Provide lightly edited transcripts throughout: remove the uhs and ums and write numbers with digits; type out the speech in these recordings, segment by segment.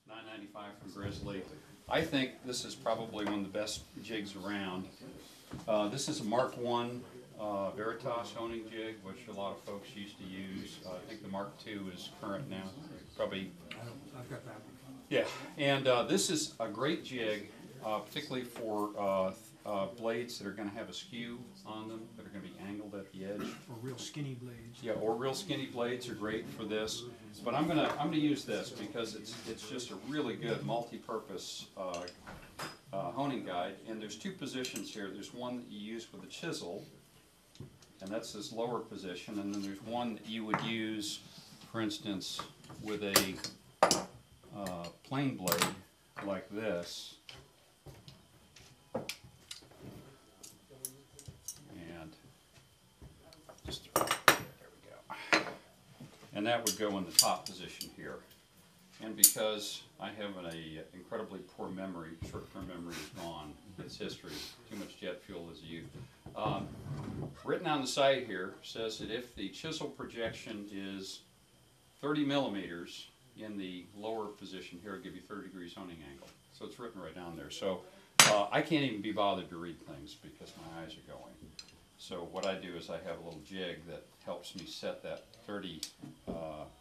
$9.95 from Grizzly. I think this is probably one of the best jigs around. This is a Mark I Veritas honing jig, which a lot of folks used to use. I think the Mark II is current now. Probably. I've got that one. Yeah, and this is a great jig, particularly for blades that are going to have a skew on them, that are going to be angled at the edge. Or real skinny blades. Yeah, or real skinny blades are great for this. But I'm gonna use this because it's just a really good multi-purpose honing guide. And there's two positions here. There's one that you use with a chisel, and that's this lower position, and then there's one that you would use, for instance, with a plane blade like this. And just, there we go. And that would go in the top position here. And because I have an incredibly poor memory, short-term memory is gone, it's history, too much jet fuel as a youth. Written on the side here says that if the chisel projection is 30 millimeters in the lower position here, it'll give you 30 degrees honing angle. So it's written right down there. So I can't even be bothered to read things because my eyes are going. So what I do is I have a little jig that helps me set that 30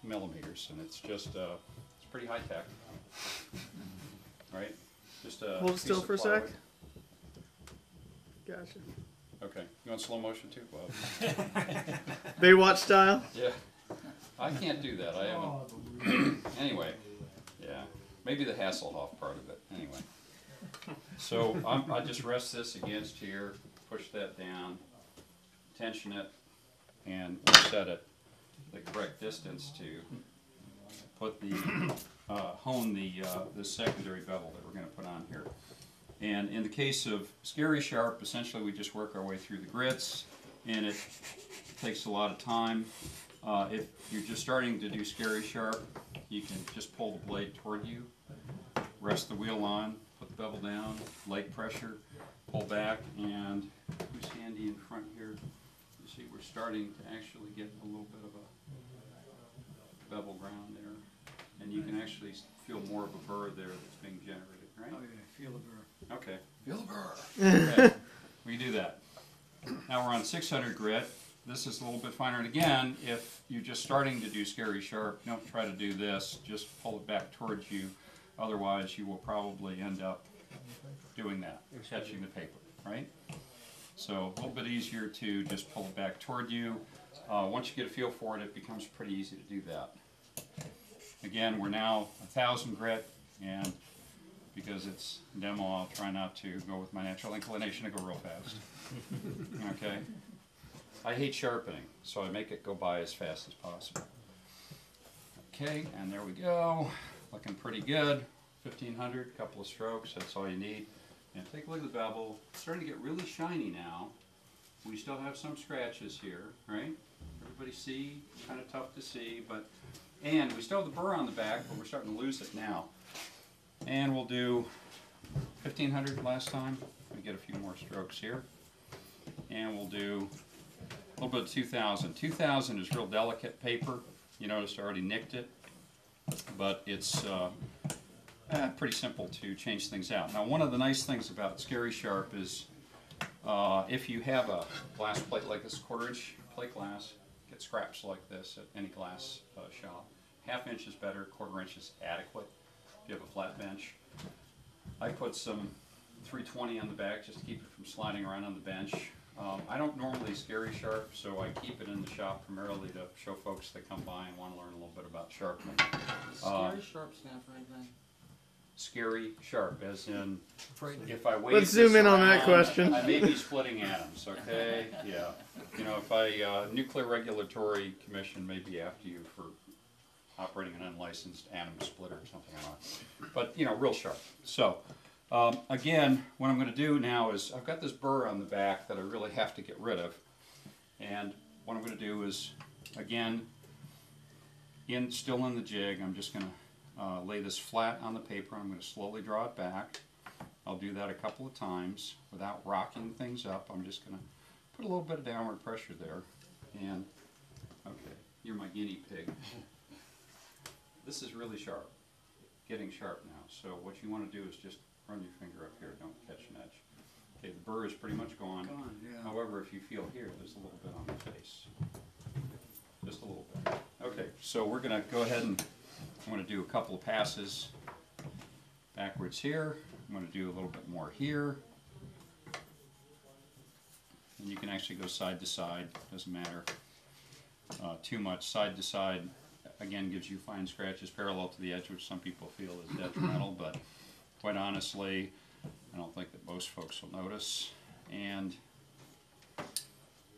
millimeters, and it's just it's pretty high tech, right? Just a hold still for a sec. plywood. Gotcha. Okay, you want slow motion too, Bob? Baywatch style. Yeah, I can't do that. I haven't. Anyway, yeah, maybe the Hasselhoff part of it. Anyway, so I just rest this against here, push that down, tension it, and we'll set it the correct distance to put the hone the secondary bevel that we're going to put on here. And in the case of Scary Sharp, essentially we just work our way through the grits, and it takes a lot of time. If you're just starting to do Scary Sharp, you can just pull the blade toward you, rest the wheel on, put the bevel down, leg pressure, pull back, and who's handy in front here? You see we're starting to actually get a little bit of a bevel ground there, and you can actually feel more of a burr there that's being generated, right? Oh yeah, feel the burr. Okay, feel the burr. Okay, we can do that. Now we're on 600 grit. This is a little bit finer, and again, if you're just starting to do Scary Sharp, don't try to do this, just pull it back towards you, otherwise you will probably end up doing that, catching the paper, right? So a little bit easier to just pull it back toward you. Once you get a feel for it, it becomes pretty easy to do that. Again, we're now 1000 grit, and because it's demo, I'll try not to go with my natural inclination to go real fast. Okay? I hate sharpening, so I make it go by as fast as possible. Okay, and there we go. Looking pretty good. 1500, couple of strokes, that's all you need. And take a look at the bevel. It's starting to get really shiny now. We still have some scratches here, right? Everybody see? Kind of tough to see, but and we still have the burr on the back, but we're starting to lose it now. And we'll do 1500 last time. We get a few more strokes here. And we'll do a little bit of 2000. 2000 is real delicate paper. You notice I already nicked it, but it's pretty simple to change things out. Now, one of the nice things about Scary Sharp is if you have a glass plate like this, 1/4-inch plate glass, get scraps like this at any glass shop. 1/2 inch is better, 1/4 inch is adequate if you have a flat bench. I put some 320 on the back just to keep it from sliding around on the bench. I don't normally Scary Sharp, so I keep it in the shop primarily to show folks that come by and want to learn a little bit about sharpening. Scary Sharp stand for anything? Scary Sharp, as in, Frightening. if I wave Let's zoom this in on that around, question. I may be splitting atoms, okay? Yeah. You know, if Nuclear Regulatory Commission may be after you for operating an unlicensed atom splitter or something like that. But, you know, real sharp. So, again, what I'm going to do now is, I've got this burr on the back that I really have to get rid of. And what I'm going to do is, again, still in the jig, I'm just going to lay this flat on the paper. I'm going to slowly draw it back. I'll do that a couple of times without rocking things up. I'm just going to put a little bit of downward pressure there. And, okay, you're my guinea pig. This is really sharp. getting sharp now. So what you want to do is just run your finger up here, don't catch an edge. Okay, the burr is pretty much gone. However, if you feel here, there's a little bit on the face. Just a little bit. Okay, so we're going to go ahead and I'm going to do a couple of passes backwards here. I'm going to do a little bit more here. And you can actually go side to side, doesn't matter too much. Side to side, again, gives you fine scratches parallel to the edge, which some people feel is detrimental, but quite honestly, I don't think that most folks will notice. And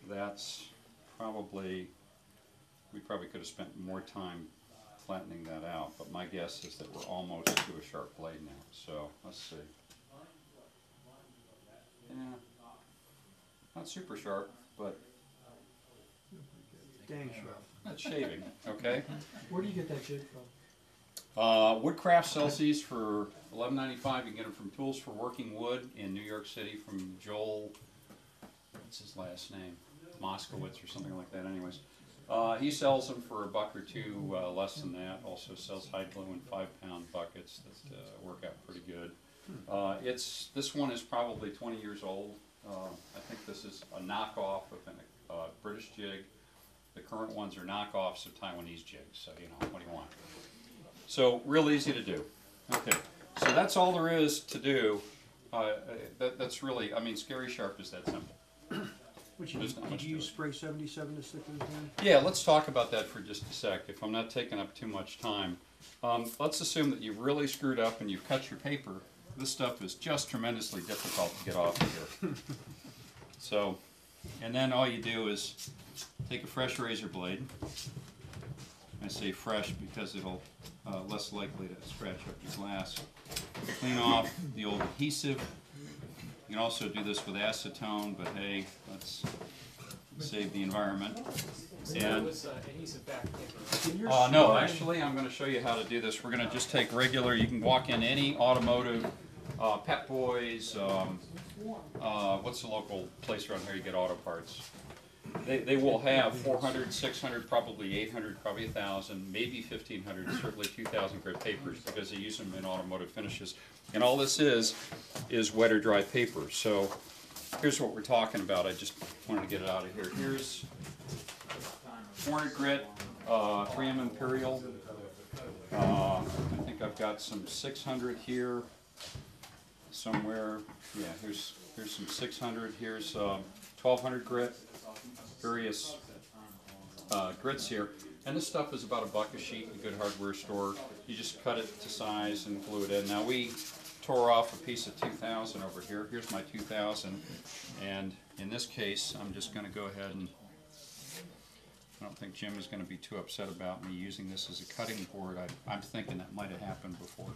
that's probably, we probably could have spent more time flattening that out, but my guess is that we're almost to a sharp blade now. So let's see. Yeah, not super sharp, but Dang sharp. that's shaving. Okay. Where do you get that jig from? Woodcraft sells these for $11.95. You can get them from Tools for Working Wood in New York City from Joel, what's his last name? Moskowitz or something like that anyways. He sells them for $1 or $2 less than that. Also sells hide glue in 5-pound buckets that work out pretty good. This one is probably 20 years old. I think this is a knockoff of a British jig. The current ones are knockoffs of Taiwanese jigs, so you know, what do you want? So, real easy to do. Okay, so that's all there is to do. That's really, I mean, Scary Sharp is that simple. Which There's not did much you to use it. spray 77 to stick those in? Yeah, let's talk about that for just a sec, if I'm not taking up too much time. Let's assume that you've really screwed up and you've cut your paper. This stuff is just tremendously difficult to get off of here. So, and then all you do is take a fresh razor blade. I say fresh because it'll less likely to scratch up your glass. Clean off the old adhesive. You can also do this with acetone, but hey, let's save the environment. And no, actually, I'm going to show you how to do this. We're going to just take regular. You can walk in any automotive, Pep Boys. What's the local place around here you get auto parts? They will have 400, 600, probably 800, probably 1,000, maybe 1,500, certainly 2,000 grit papers because they use them in automotive finishes. And all this is wet or dry paper. So here's what we're talking about. I just wanted to get it out of here. Here's 400 grit, 3M Imperial. I think I've got some 600 here somewhere. Yeah, here's some 600. Here's 1,200 grit. Various grits here. And this stuff is about $1 a sheet in a good hardware store. You just cut it to size and glue it in. Now we tore off a piece of 2,000 over here. Here's my 2,000. And in this case, I'm just going to go ahead and, I don't think Jim is going to be too upset about me using this as a cutting board. I'm thinking that might have happened before.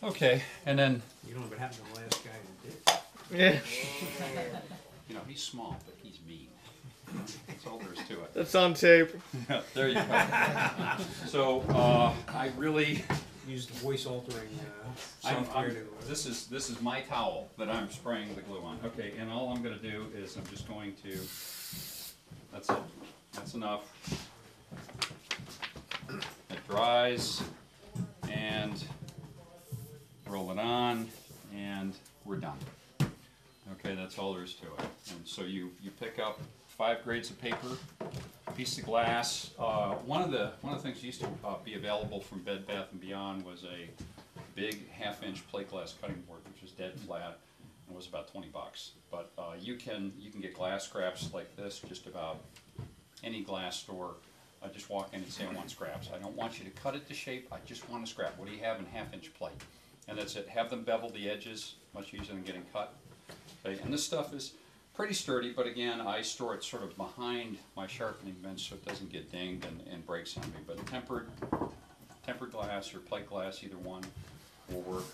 Okay, and then, You know what happened to the last guy who did? Yeah, you know, he's small, but he's mean. That's all there is to it. that's on tape. Yeah, there you go. So, I really, Used voice altering software to. this is my towel that I'm spraying the glue on. Okay, and all I'm going to do is I'm just going to, that's it. That's enough. It dries, and roll it on, and we're done. Okay, that's all there is to it. And so you pick up 5 grades of paper, a piece of glass. One of the things that used to be available from Bed Bath & Beyond was a big 1/2-inch plate glass cutting board, which was dead flat and was about $20. But you can get glass scraps like this just about any glass store. Just walk in and say, I want scraps. I don't want you to cut it to shape. I just want a scrap. What do you have in 1/2-inch plate? And that's it. Have them bevel the edges, much easier than getting cut. Okay, and this stuff is pretty sturdy, but again, I store it sort of behind my sharpening bench so it doesn't get dinged and breaks on me. But tempered glass or plate glass, either one will work.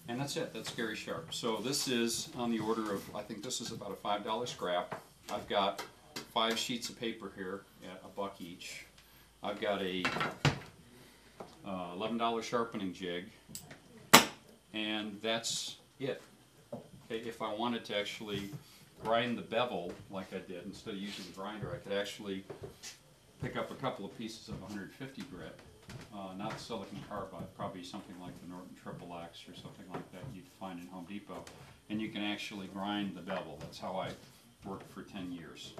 And that's it. That's Scary Sharp. So this is on the order of, I think this is about a $5 scrap. I've got 5 sheets of paper here at $1 each. I've got a $11 sharpening jig, and that's it. Okay, if I wanted to actually grind the bevel like I did, instead of using the grinder, I could actually pick up a couple of pieces of 150 grit, not silicon carbide, probably something like the Norton Triple X or something like that you'd find in Home Depot, and you can actually grind the bevel. That's how I worked for 10 years.